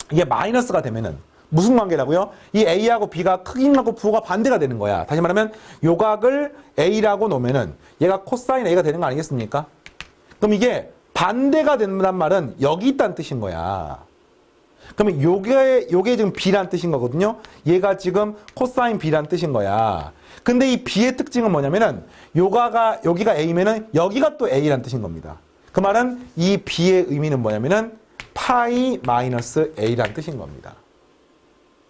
이게 마이너스가 되면은 무슨 관계라고요? 이 A하고 B가 크기하고 부호가 반대가 되는 거야. 다시 말하면 요 각을 A라고 놓으면은 얘가 코사인 A가 되는 거 아니겠습니까? 그럼 이게 반대가 된다는 말은 여기 있다는 뜻인 거야. 그러면 요게 지금 B란 뜻인 거거든요. 얘가 지금 코사인 B란 뜻인 거야. 근데 이 B의 특징은 뭐냐면은 여기가 A면은 여기가 또 A란 뜻인 겁니다. 그 말은 이 B의 의미는 뭐냐면은 파이 마이너스 A란 뜻인 겁니다.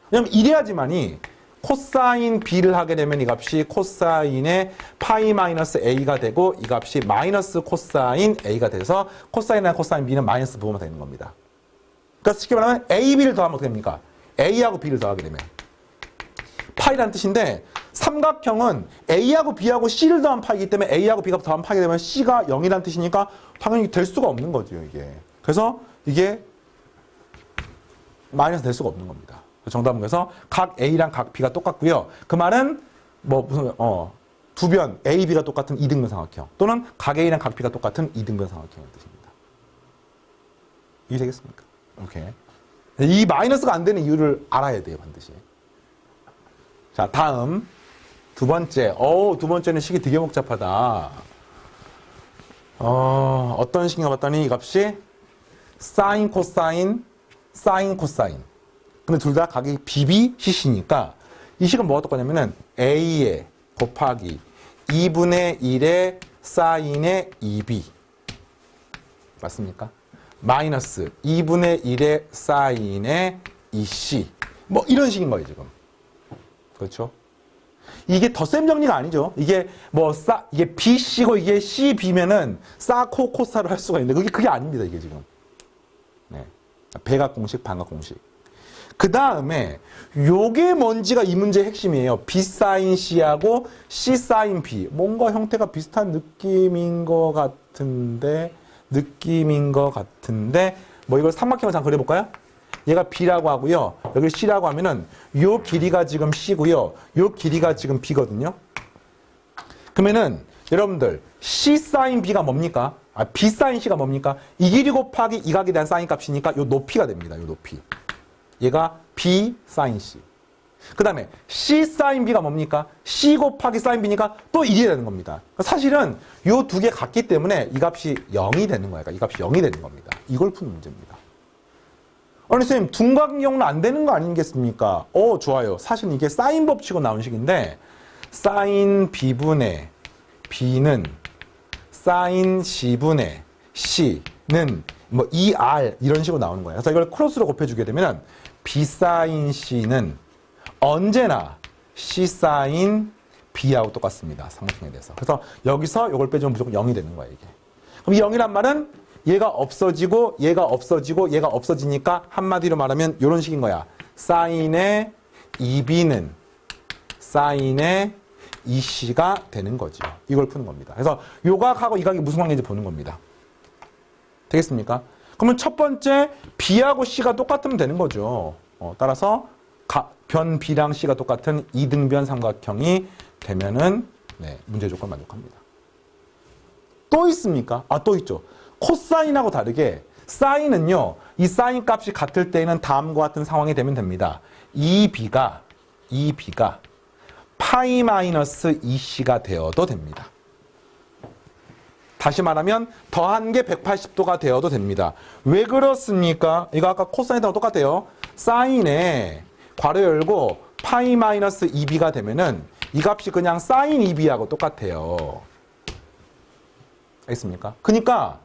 왜냐면 이래야지만이 코사인 B를 하게 되면 이 값이 코사인의 파이 마이너스 A가 되고 이 값이 마이너스 코사인 A가 돼서 코사인이나 코사인 B는 마이너스 부호가 되는 겁니다. 그러니까 쉽게 말하면 A, B를 더하면 어떻게 됩니까? A하고 B를 더하게 되면 파이라는 뜻인데 삼각형은 A하고 B하고 C를 더한 파이기 때문에 A하고 B가 더한 파이게 되면 C가 0이라는 뜻이니까 당연히 될 수가 없는 거죠, 이게. 그래서 이게 마이너스 될 수가 없는 겁니다. 정답은 그래서 각 A랑 각 B가 똑같고요. 그 말은 두 변 A, B가 똑같은 이등변 삼각형 또는 각 A랑 각 B가 똑같은 이등변 삼각형의 뜻입니다. 이해되겠습니까? 오케이. 이 마이너스가 안 되는 이유를 알아야 돼요, 반드시. 자, 다음 두 번째. 두 번째는 식이 되게 복잡하다. 어떤 식인가 봤더니 이 값이 사인 코사인 사인 코사인. 근데 둘 다 각이 BB, CC니까 이 식은 뭐가 똑같냐면은 A에 곱하기 2분의 1의 사인의 2B. 맞습니까? 마이너스 2분의 1의 사인의 2C. 뭐 이런 식인 거예요, 지금. 그렇죠? 이게 덧셈 정리가 아니죠. 이게 이게 BC고 이게 CB면은 사코 코사를 할 수가 있는데 그게 아닙니다, 이게 지금. 네. 배각 공식, 반각 공식. 그 다음에 요게 뭔지가 이 문제의 핵심이에요. B 사인 C하고 C 사인 B. 뭔가 형태가 비슷한 느낌인 것 같은데 뭐 이걸 삼각형을 잠깐 그려볼까요? 얘가 B라고 하고요. 여기 C라고 하면은 요 길이가 지금 C고요. 요 길이가 지금 B거든요. 그러면은 여러분들 C 사인 B가 뭡니까? B 사인 C가 뭡니까? 이 길이 곱하기 이 각에 대한 사인 값이니까 요 높이가 됩니다. 요 높이. 얘가 B 사인 C. 그 다음에 C 사인 B가 뭡니까? C 곱하기 사인 B니까 또 이게 되는 겁니다. 사실은 요 두 개 같기 때문에 이 값이 0이 되는 거예요. 이 값이 0이 되는 겁니다. 이걸 푸는 문제입니다. 아니 선생님 둔각인 경우는 안 되는 거 아니겠습니까? 좋아요. 사실 이게 사인 법칙으로 나온 식인데 사인 B분의 B는 사인 C분의 C는 뭐 2R 이런 식으로 나오는 거예요. 그래서 이걸 크로스로 곱해주게 되면 B 사인 C는 언제나 C 사인 B하고 똑같습니다. 삼각형에 대해서. 그래서 여기서 이걸 빼주면 무조건 0이 되는 거예요, 이게. 그럼 이 0이란 말은 얘가 없어지고 얘가 없어지고 얘가 없어지니까 한마디로 말하면 이런 식인 거야. 사인의 2B는 사인의 2C가 되는 거죠. 이걸 푸는 겁니다. 그래서 요 각하고 이 각이 무슨 관계인지 보는 겁니다. 되겠습니까? 그러면 첫 번째 B하고 C가 똑같으면 되는 거죠. 따라서 변 B랑 C가 똑같은 이등변 삼각형이 되면은 문제 조건 만족합니다. 또 있습니까? 또 있죠. 코사인하고 다르게 사인은요. 이 사인 값이 같을 때에는 다음과 같은 상황이 되면 됩니다. 2B가 파이 마이너스 2C가 되어도 됩니다. 다시 말하면 더한 게 180도가 되어도 됩니다. 왜 그렇습니까? 이거 아까 코사인하고 똑같아요. 사인에 괄호 열고 파이 마이너스 2B가 되면은 이 값이 그냥 사인 2B하고 똑같아요. 알겠습니까? 그러니까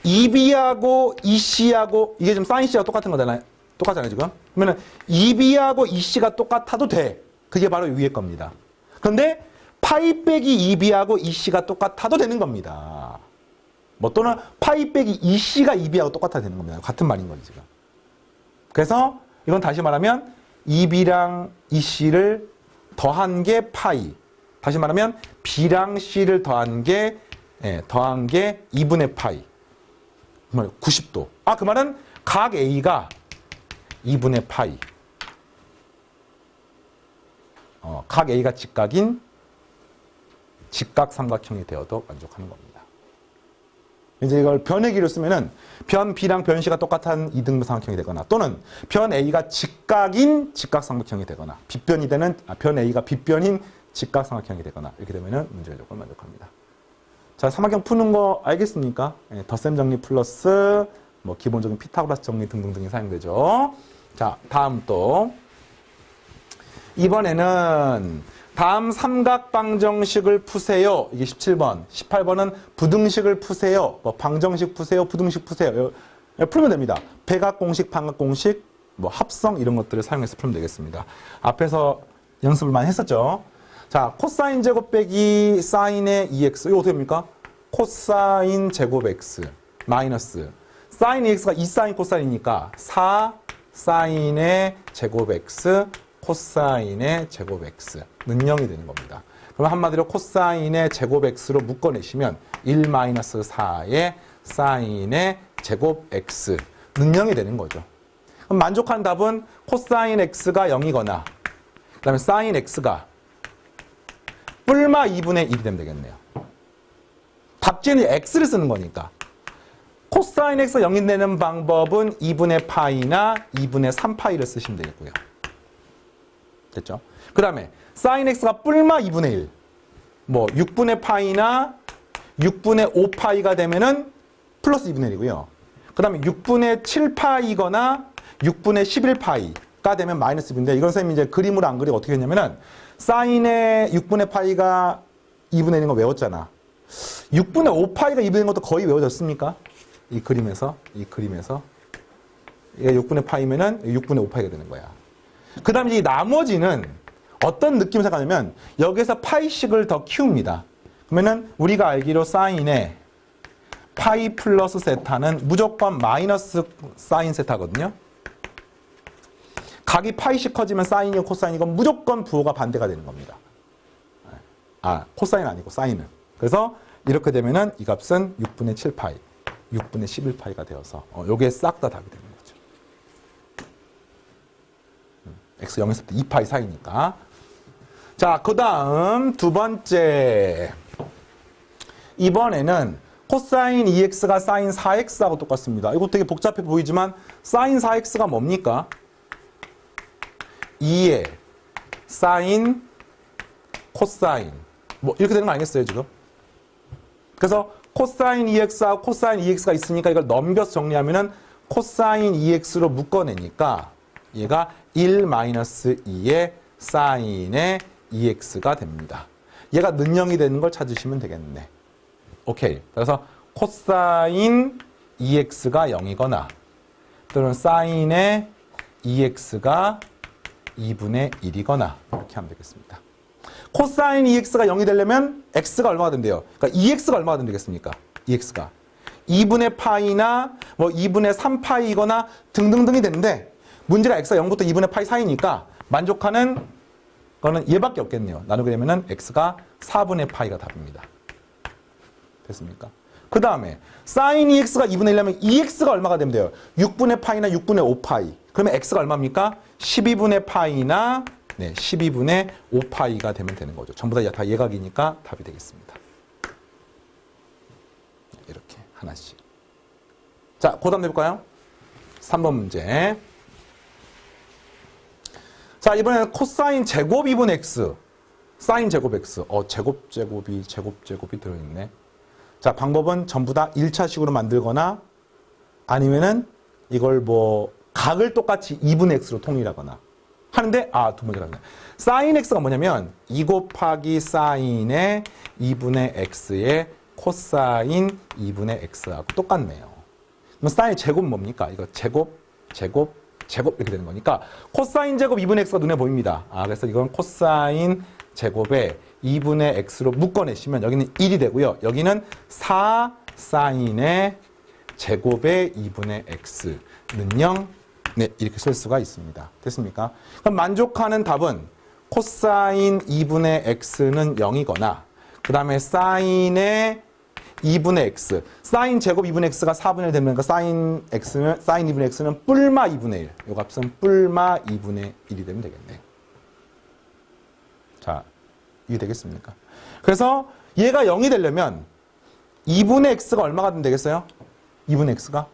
2B하고 2C하고 이게 지금 사인 C하고 똑같은 거잖아요. 똑같잖아요, 지금. 그러면은 2B하고 2C가 똑같아도 돼. 그게 바로 위에 겁니다. 그런데 파이 빼기 2B하고 2C가 똑같아도 되는 겁니다. 또는 파이 빼기 2C가 2B하고 똑같아도 되는 겁니다. 같은 말인 거지, 지금. 그래서 이건 다시 말하면 2B랑 2C를 더한 게 파이. 다시 말하면 B랑 C를 더한 게 2분의 파이. 90도. 그 말은 각 A가 2분의 파이. 각 A가 직각인 직각 삼각형이 되어도 만족하는 겁니다. 이제 이걸 변의 기로 쓰면은 변 B랑 변 C가 똑같은 이등분삼각형이 되거나 또는 변 A가 직각인 직각삼각형이 되거나 빗변이 되는 변 A가 빗변인 직각삼각형이 되거나 이렇게 되면은 문제의 조건을 만족합니다. 자, 삼각형 푸는 거 알겠습니까? 예, 덧셈 정리 플러스 뭐 기본적인 피타고라스 정리 등등등이 사용되죠. 자, 다음 또 이번에는 다음 삼각방정식을 푸세요. 이게 17번. 18번은 부등식을 푸세요. 뭐 방정식 푸세요. 부등식 푸세요. 풀면 됩니다. 배각공식, 반각공식, 뭐 합성 이런 것들을 사용해서 풀면 되겠습니다. 앞에서 연습을 많이 했었죠. 자, 코사인 제곱 빼기 사인의 2x. 이거 어떻게 됩니까? 코사인 제곱 x 마이너스 사인 2x가 2사인 코사인이니까 4 사인의 제곱 x 코사인의 제곱 x는 0이 되는 겁니다. 그럼 한마디로 코사인의 제곱 x로 묶어내시면 1 마이너스 4의 사인의 제곱 x는 0이 되는 거죠. 그럼 만족한 답은 코사인 x가 0이거나 그 다음에 사인 x가 뿔마 2분의 1이 되면 되겠네요. 답지는 x를 쓰는 거니까. 코사인 x가 0이 되는 방법은 2분의 파이나 2분의 3파이를 쓰시면 되겠고요. 됐죠? 그 다음에 사인 x가 뿔마 2분의 1. 뭐 6분의 파이나 6분의 5파이가 되면은 플러스 2분의 1이고요. 그 다음에 6분의 7파이거나 6분의 11파이가 되면 마이너스 2분인데 이건 선생님이 이제 그림으로 안 그리고 어떻게 했냐면은 사인의 6분의 파이가 2분의 1인 거 외웠잖아. 6분의 5파이가 2분의 1인 것도 거의 외워졌습니까? 이 그림에서 얘가 6분의 파이면은 6분의 5파이가 되는 거야. 그 다음에 이 나머지는 어떤 느낌을 생각하냐면 여기서 파이식을 더 키웁니다. 그러면은 우리가 알기로 사인의 파이 플러스 세타는 무조건 마이너스 사인 세타거든요. 각이 파이씩 커지면 사인이고 코사인이고 무조건 부호가 반대가 되는 겁니다. 아, 코사인 아니고 사인은. 그래서 이렇게 되면은 이 값은 6분의 7파이, 6분의 11파이가 되어서 요게 싹 다 답이 되는 거죠. x 0에서부터 2파이 사이니까. 자, 그 다음 두 번째. 이번에는 코사인 2x가 사인 4x하고 똑같습니다. 이거 되게 복잡해 보이지만 사인 4x가 뭡니까? 2의 사인, 코사인 뭐 이렇게 되는 거 아니겠어요 지금? 그래서 코사인 2x하고 코사인 2x가 있으니까 이걸 넘겨서 정리하면은 코사인 2x로 묶어내니까 얘가 1-2의 사인의 2x가 됩니다. 얘가 는영이 되는 걸 찾으시면 되겠네. 오케이. 그래서 코사인 2x가 0이거나 또는 사인의 2x가 2분의 1이거나 이렇게 하면 되겠습니다. 코사인 2x가 0이 되려면 x가 얼마가 된대요? 그러니까 2x가 얼마가 되면 되겠습니까? 2x가 2분의 파이나 뭐 2분의 3파이거나 등등등이 되는데 문제가 x가 0부터 2분의 파이 사이니까 만족하는 거는 얘밖에 없겠네요. 나누게 되면은 x가 4분의 파이가 답입니다. 됐습니까? 그 다음에 사인 2x가 2분의 1이라면 2x가 얼마가 되면 돼요? 6분의 파이나 6분의 5파이. 그러면 x가 얼마입니까? 12분의 파이나 12분의 5파이가 되면 되는 거죠. 전부 다 예각이니까 답이 되겠습니다. 이렇게 하나씩. 자, 그 다음 해볼까요? 3번 문제. 자, 이번에는 코사인 제곱 2분의 x. 사인 제곱 x. 제곱이 들어있네. 자, 방법은 전부 다 1차식으로 만들거나 아니면은 이걸 뭐 각을 똑같이 2분의 x로 통일하거나 하는데 두 번째가 있네. 사인 x가 뭐냐면 2 곱하기 사인의 2분의 x의 코사인 2분의 x하고 똑같네요. 그럼 사인 제곱 뭡니까? 이거 제곱 이렇게 되는 거니까 코사인 제곱 2분의 x가 눈에 보입니다. 그래서 이건 코사인 제곱에 2분의 x로 묶어내시면 여기는 1이 되고요. 여기는 4 사인의 제곱의 2분의 x는 0. 네, 이렇게 쓸 수가 있습니다. 됐습니까? 그럼 만족하는 답은 코사인 2분의 x는 0이거나 그 다음에 사인의 2분의 x. 사인 제곱 2분의 x가 4분의 1 되면 사인 2분의 x는 뿔마 2분의 1. 이 값은 뿔마 2분의 1이 되면 되겠네요. 자, 이게 되겠습니까? 그래서 얘가 0이 되려면 2분의 x가 얼마가 되면 되겠어요? 2분의 x가?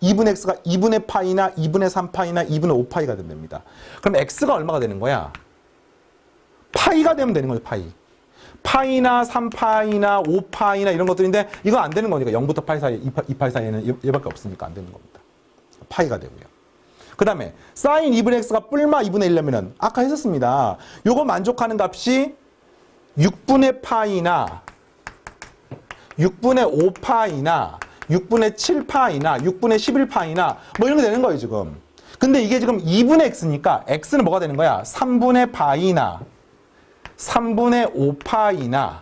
2분의 x가 2분의 파이나 2분의 3파이나 2분의 5파이가 됩니다. 그럼 x가 얼마가 되는 거야? 파이가 되면 되는 거죠, 파이. 파이나 3파이나 5파이나 이런 것들인데 이거 안 되는 거니까 0부터 파이 사이, 2파이 사이에는 얘밖에 없으니까 안 되는 겁니다. 파이가 되고요. 그 다음에 사인 2분의 x가 뿔마 2분의 1려면은 아까 했었습니다. 요거 만족하는 값이 6분의 파이나 6분의 5파이나 6분의 7파이나 6분의 11파이나 뭐 이런 게 되는 거예요, 지금. 근데 이게 지금 2분의 x니까 x는 뭐가 되는 거야? 3분의 파이나 3분의 5파이나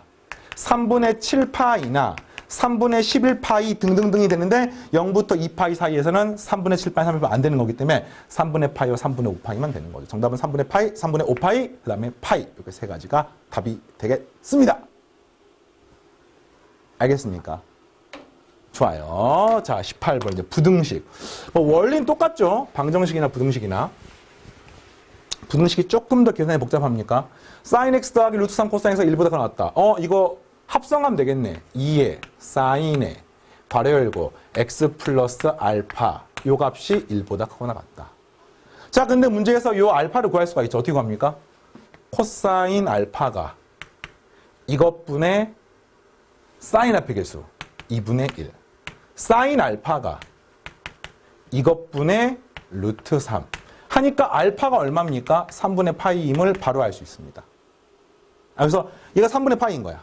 3분의 7파이나 3분의 11파이 등등등이 되는데 0부터 2파이 사이에서는 3분의 7파이, 3분의 8 안 되는 거기 때문에 3분의 파이와 3분의 5파이만 되는 거죠. 정답은 3분의 파이, 3분의 5파이, 그 다음에 파이 이렇게 세 가지가 답이 되겠습니다. 알겠습니까? 좋아요. 자, 18번 이제 부등식. 뭐 원리는 똑같죠. 방정식이나 부등식이나. 부등식이 조금 더 계산이 복잡합니까? sin x 더하기 루트 3 코사인에서 1보다 더 나왔다. 이거 합성하면 되겠네. 2에 사인에 괄호 열고 x 플러스 알파 요 값이 1보다 크거나 같다. 자, 근데 문제에서 요 알파를 구할 수가 있죠. 어떻게 구합니까? 코사인 알파가 이것분의 사인 앞의 개수 2분의 1 사인 알파가 이것분의 루트 3 하니까 알파가 얼마입니까? 3분의 파이임을 바로 알 수 있습니다. 그래서 얘가 3분의 파이인 거야.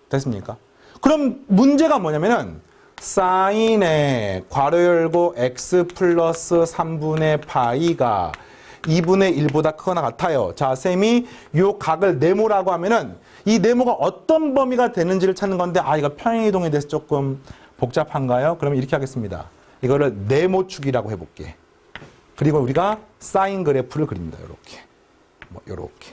됐습니까? 그럼 문제가 뭐냐면은 사인에 괄호 열고 x 플러스 3분의 파이가 2분의 1보다 크거나 같아요. 자, 쌤이 요 각을 네모라고 하면은 이 네모가 어떤 범위가 되는지를 찾는 건데 이거 평행이동에 대해서 조금 복잡한가요? 그러면 이렇게 하겠습니다. 이거를 네모축이라고 해볼게. 그리고 우리가 사인 그래프를 그립니다. 요렇게. 요렇게.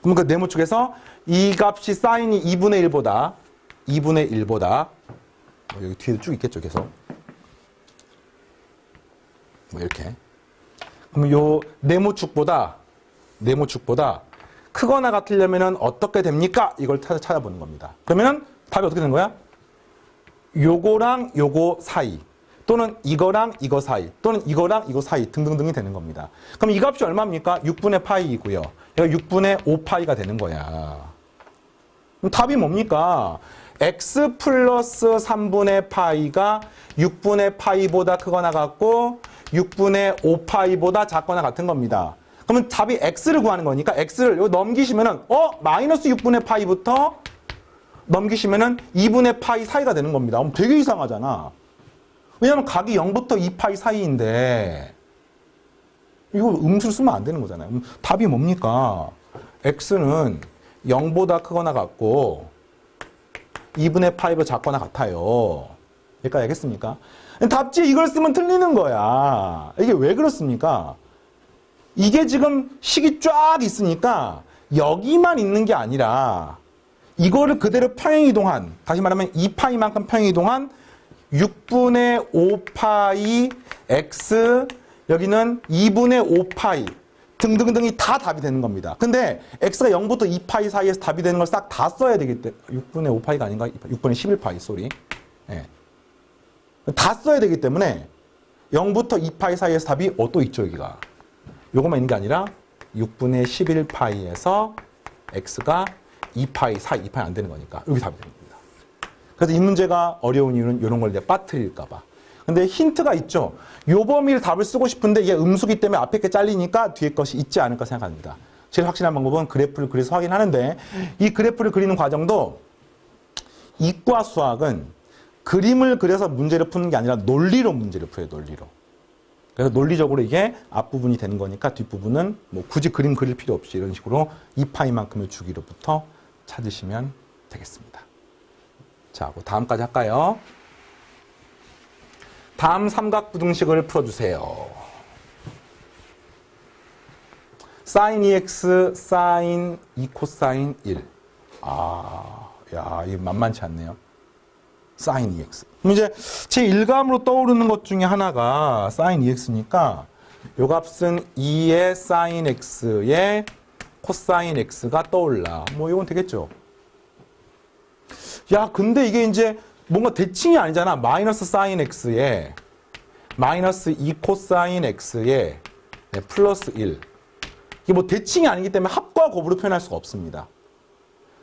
그럼 그 네모축에서 이 값이 사인이 2분의 1보다 여기 뒤에도 쭉 있겠죠, 계속. 이렇게. 그럼 요 네모축보다 크거나 같으려면은 어떻게 됩니까? 이걸 찾아보는 겁니다. 그러면은 답이 어떻게 되는 거야? 요거랑 요거 사이 또는 이거랑 이거 사이 또는 이거랑 이거 사이 등등등이 되는 겁니다. 그럼 이 값이 얼마입니까? 6분의 파이이고요. 얘가 6분의 5파이가 되는 거야. 그럼 답이 뭡니까? x 플러스 3분의 파이가 6분의 파이보다 크거나 같고 6분의 5파이보다 작거나 같은 겁니다. 그러면 답이 x를 구하는 거니까 x를 요 넘기시면은 마이너스 6분의 파이부터 넘기시면은 2분의 파이 사이가 되는 겁니다. 되게 이상하잖아. 왜냐면 각이 0부터 2파이 사이인데 이거 음수를 쓰면 안 되는 거잖아요. 그럼 답이 뭡니까? x는 0보다 크거나 같고 2분의 파이보다 작거나 같아요. 여기까지 알겠습니까? 답지에 이걸 쓰면 틀리는 거야. 이게 왜 그렇습니까? 이게 지금 식이 쫙 있으니까 여기만 있는 게 아니라 이거를 그대로 평행이동한, 다시 말하면 2파이만큼 평행이동한 6분의 5파이 x 여기는 2분의 5파이 등등등이 다 답이 되는 겁니다. 근데 x가 0부터 2파이 사이에서 답이 되는 걸 싹 다 써야 되기 때문에 6분의 5파이가 아닌가? 6분의 11파이 쏘리. 네. 다 써야 되기 때문에 0부터 2파이 사이에서 답이 또 있죠, 여기가. 요것만 있는 게 아니라 6분의 11파이에서 x가 2파이 사이, 2파이 안 되는 거니까 여기 답이 되는 겁니다. 그래서 이 문제가 어려운 이유는 이런 걸 내가 빠뜨릴까 봐. 근데 힌트가 있죠. 요 범위를 답을 쓰고 싶은데 이게 음수기 때문에 앞에 게 잘리니까 뒤에 것이 있지 않을까 생각합니다. 제일 확실한 방법은 그래프를 그려서 확인하는데 이 그래프를 그리는 과정도 이과 수학은 그림을 그려서 문제를 푸는 게 아니라 논리로 문제를 풀어요, 논리로. 그래서 논리적으로 이게 앞부분이 되는 거니까 뒷부분은 뭐 굳이 그림 그릴 필요 없이 이런 식으로 2파이만큼의 주기로부터 찾으시면 되겠습니다. 자, 다음까지 할까요? 다음 삼각부등식을 풀어주세요. sin 2x, sin 2 코사인 1. 이거 만만치 않네요. sin 2x. 그럼 이제 제 일감으로 떠오르는 것 중에 하나가 sin 2x니까 요 값은 2의 sin x의 코사인 x가 떠올라. 뭐 이건 되겠죠. 야, 근데 이게 이제 뭔가 대칭이 아니잖아. 마이너스 사인 x에 마이너스 2 코사인 x에 네, 플러스 1. 이게 뭐 대칭이 아니기 때문에 합과 곱으로 표현할 수가 없습니다.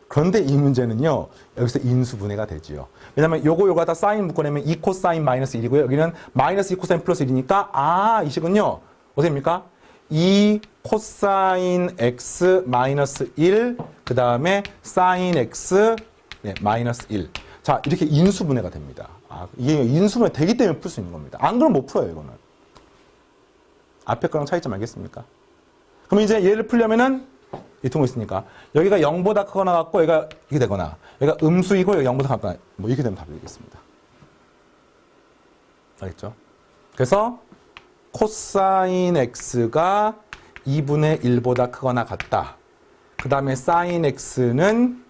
그런데 이 문제는요, 여기서 인수분해가 되지요. 왜냐면 요거 다 사인 묶어내면 2 코사인 마이너스 1이고요. 여기는 마이너스 2 코사인 플러스 1이니까, 이 식은요, 어떻게 됩니까? 2 코사인 x 마이너스 1, 그 다음에 사인 x 네, 마이너스 1. 자, 이렇게 인수분해가 됩니다. 이게 인수분해 되기 때문에 풀 수 있는 겁니다. 안 그러면 못 풀어요, 이거는. 앞에 거랑 차이점 알겠습니까? 그럼 이제 얘를 풀려면은 이 통호 있으니까 여기가 0보다 크거나 같고 여기가 이렇게 되거나 여기가 음수이고 여기가 0보다 같거나 뭐 이렇게 되면 답이 되겠습니다. 알겠죠? 그래서 코사인 x가 2분의 1보다 크거나 같다. 그 다음에 사인 x는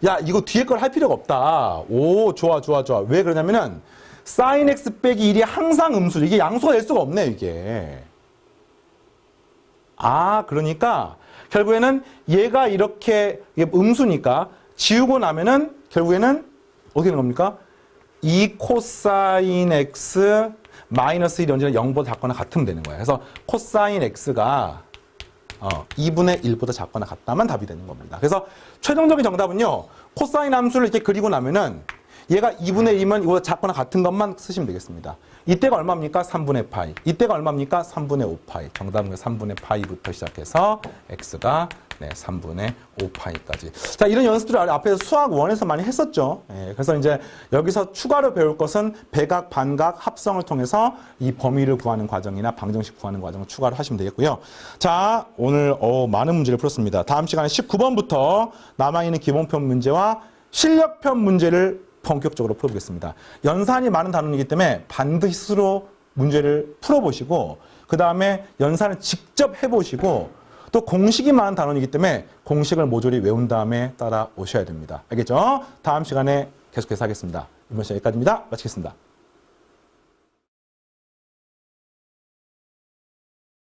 야, 이거 뒤에 걸 할 필요가 없다. 오, 좋아. 왜 그러냐면은 사인 x 빼기 1이 항상 음수. 이게 양수가 될 수가 없네, 이게. 그러니까 결국에는 얘가 이렇게 음수니까 지우고 나면은 결국에는 어떻게 되는 겁니까? 2 코사인 x 마이너스 1이 언제나 0보다 작거나 같으면 되는 거예요. 그래서 코사인 x가 2분의 1보다 작거나 같다면 답이 되는 겁니다. 그래서 최종적인 정답은요, 코사인 함수를 이렇게 그리고 나면은 얘가 2분의 1이면 이거보다 작거나 같은 것만 쓰시면 되겠습니다. 이때가 얼마입니까? 3분의 파이. 이때가 얼마입니까? 3분의 5파이. 정답은 3분의 파이부터 시작해서 x가 3분의 5파이까지. 자, 이런 연습들을 앞에서 수학 1에서 많이 했었죠. 그래서 이제 여기서 추가로 배울 것은 배각, 반각, 합성을 통해서 이 범위를 구하는 과정이나 방정식 구하는 과정을 추가로 하시면 되겠고요. 자, 오늘 많은 문제를 풀었습니다. 다음 시간에 19번부터 남아있는 기본편 문제와 실력편 문제를 본격적으로 풀어보겠습니다. 연산이 많은 단원이기 때문에 반드시 스스로 문제를 풀어보시고 그 다음에 연산을 직접 해보시고 또 공식이 많은 단원이기 때문에 공식을 모조리 외운 다음에 따라오셔야 됩니다. 알겠죠? 다음 시간에 계속해서 하겠습니다. 이번 시간 여기까지입니다. 마치겠습니다.